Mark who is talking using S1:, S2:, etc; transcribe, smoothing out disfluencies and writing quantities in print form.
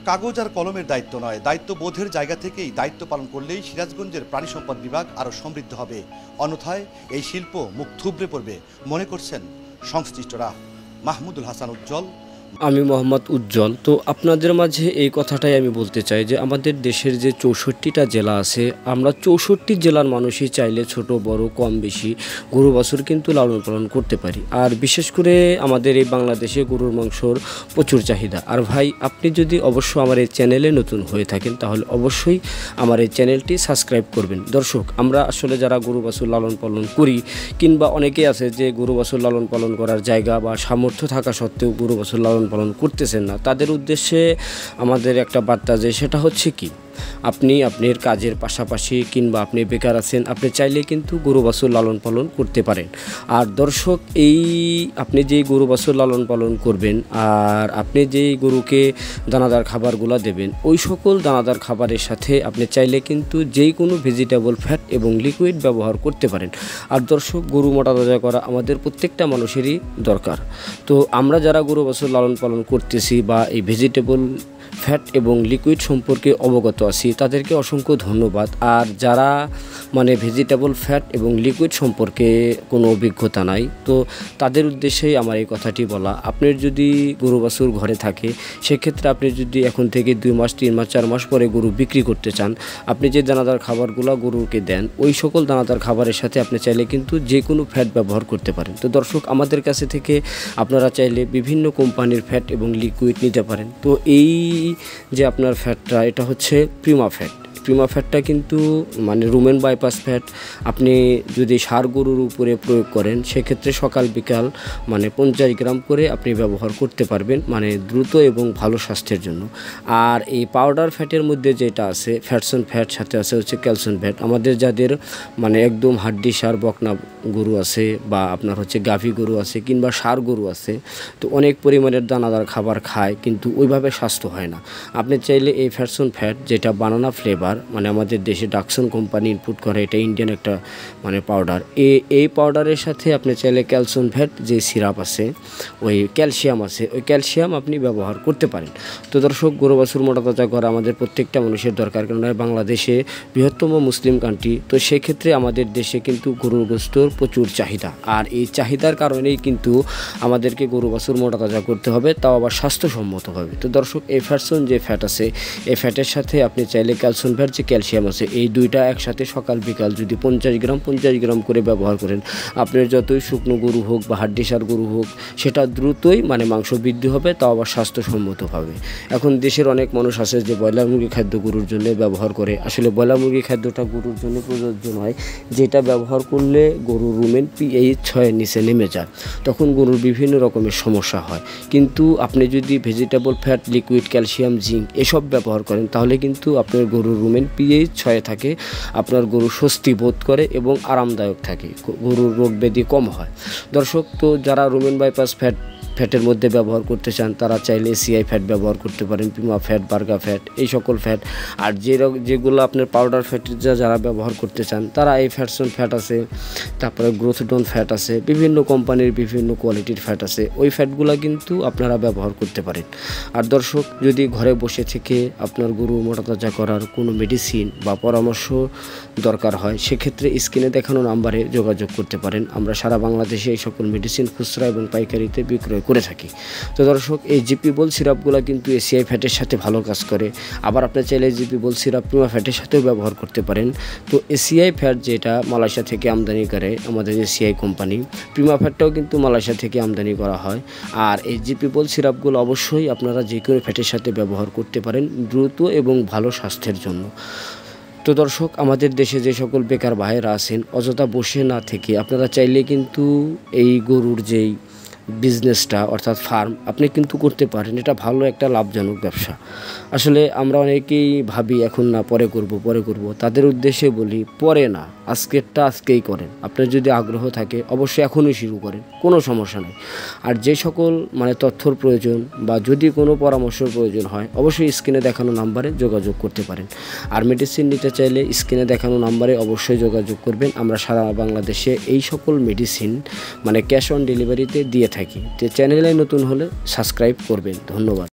S1: কাগজ আর কলমের দায়িত্ব নয়, দায়িত্ববোধের জায়গা থেকেই দায়িত্ব পালন করলেই সিরাজগঞ্জের প্রাণী সম্পদ বিভাগ আরও সমৃদ্ধ হবে। অন্যথায় এই শিল্প মুখ থুবড়ে পড়বে মনে করছেন সংশ্লিষ্টরা। মাহমুদুল হাসান উজ্জ্বল।
S2: আমি মোহাম্মদ উজ্জ্বল। তো আপনাদের মাঝে এই কথাটাই আমি বলতে চাই যে আমাদের দেশের যে 64টা জেলা আছে, আমরা 64 জেলার মানুষই চাইলে ছোট বড় কম বেশি গরু বাছুর কিন্তু লালন পালন করতে পারি। আর বিশেষ করে আমাদের এই বাংলাদেশে গরুর মাংসর প্রচুর চাহিদা। আর ভাই, আপনি যদি অবশ্য আমার এই চ্যানেলে নতুন হয়ে থাকেন তাহলে অবশ্যই আমার এই চ্যানেলটি সাবস্ক্রাইব করবেন। দর্শক, আমরা আসলে যারা গরু বাছুর লালন পালন করি, কিংবা অনেকেই আছে যে গরু বাছুর লালন পালন করার জায়গা বা সামর্থ্য থাকা সত্ত্বেও গরু বাছুর লালন পালন করতেছেন না, তাদের উদ্দেশ্যে আমাদের একটা বার্তা, যে সেটা হচ্ছে কি, আপনি আপনার কাজের পাশাপাশি কিংবা আপনি বেকার আছেন, আপনি চাইলে কিন্তু গরু বাছুর লালন পালন করতে পারেন। আর দর্শক, এই আপনি যেই গরু বাছুর লালন পালন করবেন আর আপনি যেই গরুকে দানাদার খাবারগুলো দেবেন, ওই সকল দানাদার খাবারের সাথে আপনি চাইলে কিন্তু যেই কোনো ভেজিটেবল ফ্যাট এবং লিকুইড ব্যবহার করতে পারেন। আর দর্শক, গরু মোটা তাজা করা আমাদের প্রত্যেকটা মানুষেরই দরকার। তো আমরা যারা গরু বাছুর লালন পালন করতেছি বা এই ভেজিটেবল ফ্যাট এবং লিকুইড সম্পর্কে অবগত আছি, তাদেরকে অসংখ্য ধন্যবাদ। আর যারা ভেজিটেবল ফ্যাট এবং লিকুইড সম্পর্কে কোনো অভিজ্ঞতা নাই, তো তাদের উদ্দেশ্যেই আমার এই কথাটি বলা। আপনার যদি গরু বাছুর ঘরে থাকে, সেক্ষেত্রে আপনি যদি এখন থেকে 2 মাস 3 মাস 4 মাস পরে গরু বিক্রি করতে চান, আপনি যে দানাদার খাবারগুলো গরুকে দেন, ওই সকল দানাদার খাবারের সাথে আপনি চাইলে কিন্তু যে কোনো ফ্যাট ব্যবহার করতে পারেন। তো দর্শক, আমাদের কাছে থেকে আপনারা চাইলে বিভিন্ন কোম্পানির ফ্যাট এবং লিকুইড নিতে পারেন। তো এই যে আপনার ফ্যাটটা, এটা হচ্ছে প্রিমা ফ্যাট। প্রিমা ফ্যাটটা কিন্তু রুমেন বাইপাস ফ্যাট। আপনি যদি ষাঁড় গরুর উপরে প্রয়োগ করেন, সেক্ষেত্রে সকাল বিকাল 50 গ্রাম করে আপনি ব্যবহার করতে পারবেন, দ্রুত এবং ভালো স্বাস্থ্যের জন্য। আর এই পাউডার ফ্যাটের মধ্যে যেটা আছে ফ্যাটসন ফ্যাট, সাথে আছে হচ্ছে ক্যালসিয়াম ফ্যাট। আমাদের যাদের একদম হাড্ডি সার বকনা গরু আছে, বা আপনার হচ্ছে গাভী গরু আছে, কিংবা ষাঁড় গরু আছে, তো অনেক পরিমাণের দানাদার খাবার খায় কিন্তু ওইভাবে স্বাস্থ্য হয় না। আপনি চাইলে এই ফ্যাটসন ফ্যাট, যেটা বানানা ফ্লেভার, আমাদের দেশে ডাকসন কোম্পানি ইনপুট করে, এটা ইন্ডিয়ান একটা পাউডার। এই পাউডারের সাথে আপনি চাইলে ক্যালসিয়াম ফ্যাট যে সিরাপ আছে, ওই ক্যালসিয়াম আছে, ওই ক্যালসিয়াম আপনি ব্যবহার করতে পারেন। তো দর্শক, গরু বাছুর মোটা তাজা করা আমাদের প্রত্যেকটা মানুষের দরকার, কারণ বাংলাদেশে বৃহত্তম মুসলিম কান্ট্রি। তো সেক্ষেত্রে আমাদের দেশে কিন্তু গরুর গোস্তর প্রচুর চাহিদা। আর এই চাহিদার কারণেই কিন্তু আমাদেরকে গরু বাছুর মোটা তাজা করতে হবে, তাও আবার স্বাস্থ্যসম্মতভাবে। তো দর্শক, এই ফ্যাটসন যে ফ্যাট আছে, এই ফ্যাটের সাথে আপনি চাইলে ক্যালসিয়াম ফ্যাট যে ক্যালসিয়াম আছে, এই দুইটা একসাথে সকাল বিকাল যদি 50 গ্রাম করে ব্যবহার করেন, আপনার যতই শুকনো গরু হোক বা হাড্ডিসার গরু হোক, সেটা দ্রুতই মাংস বৃদ্ধি হবে, তাও আবার স্বাস্থ্যসম্মতভাবে। এখন দেশের অনেক মানুষ আছে যে ব্রয়লার মুরগি খাদ্য গরুর জন্য ব্যবহার করে। আসলে ব্রয়লার মুরগি খাদ্যটা গরুর জন্য প্রযোজ্য নয়, যেটা ব্যবহার করলে গরুর রুমেন pH 6-এর নিচে নেমে যায়, তখন গরুর বিভিন্ন রকমের সমস্যা হয়। কিন্তু আপনি যদি vegetable fat, liquid, calcium, zinc এসব ব্যবহার করেন, তাহলে কিন্তু আপনার গরুর রুমেন pH 6-এ থাকে, আপনার গরু স্বস্তি বোধ করে এবং আরামদায়ক থাকে, গরুর রোগ ব্যাধি কম হয়। দর্শক, তো যারা রুমেন বাইপাস ফ্যাটের মধ্যে ব্যবহার করতে চান, তারা চাইলে সিআই ফ্যাট ব্যবহার করতে পারেন, প্রিমা ফ্যাট, বার্গা ফ্যাট, এই সকল ফ্যাট। আর যেগুলো আপনার পাউডার ফ্যাট যারা ব্যবহার করতে চান, তারা এই ফ্যাটসন ফ্যাট আছে, তারপরে গ্রোথডন ফ্যাট আছে, বিভিন্ন কোম্পানির বিভিন্ন কোয়ালিটির ফ্যাট আছে, ওই ফ্যাটগুলো কিন্তু আপনারা ব্যবহার করতে পারেন। আর দর্শক, যদি ঘরে বসে থেকে আপনার গরু মোটা তাজা করার কোনো মেডিসিন বা পরামর্শ দরকার হয়, সেক্ষেত্রে স্ক্রিনে দেখানো নাম্বারে যোগাযোগ করতে পারেন। আমরা সারা বাংলাদেশে এই সকল মেডিসিন খুচরা এবং পাইকারিতে বিক্রয় করে থাকি। তো দর্শক, এই জিপি বল সিরাপগুলো কিন্তু এসিআই ফ্যাটের সাথে ভালো কাজ করে। আবার আপনি চাইলে জিপি বল সিরাপ প্রিমা ফ্যাটের সাথেও ব্যবহার করতে পারেন। তো এসিআই ফ্যাট যেটা মালয়েশিয়া থেকে আমদানি করে আমাদের এসিআই কোম্পানি, প্রিমা ফ্যাটটাও কিন্তু মালয়েশিয়া থেকে আমদানি করা হয়। আর এই জিপি বল সিরাপগুলো অবশ্যই আপনারা যে কোনো ফ্যাটের সাথে ব্যবহার করতে পারেন, দ্রুত এবং ভালো স্বাস্থ্যের জন্য। তো দর্শক, আমাদের দেশে যে সকল বেকার ভাইয়েরা আছেন, অযথা বসে না থেকে আপনারা চাইলে কিন্তু এই গরুর যেই বিজনেসটা অর্থাৎ ফার্ম আপনি কিন্তু করতে পারেন। এটা ভালো একটা লাভজনক ব্যবসা। আসলে আমরা অনেকেই ভাবি এখন না, পরে করব। তাদের উদ্দেশ্যে বলি, পরে না, আজকেরটা আজকেই করেন। আপনার যদি আগ্রহ থাকে অবশ্যই এখনই শুরু করেন, কোনো সমস্যা নেই। আর যে সকল তথ্যর প্রয়োজন বা যদি কোনো পরামর্শের প্রয়োজন হয়, অবশ্যই স্ক্রিনে দেখানো নাম্বারে যোগাযোগ করতে পারেন। আর মেডিসিন নিতে চাইলে স্ক্রিনে দেখানো নাম্বারে অবশ্যই যোগাযোগ করবেন। আমরা সারা বাংলাদেশে এই সকল মেডিসিন ক্যাশ অন ডেলিভারিতে দিয়ে থাকি। তো চ্যানেলে নতুন হলে সাবস্ক্রাইব করবেন। ধন্যবাদ।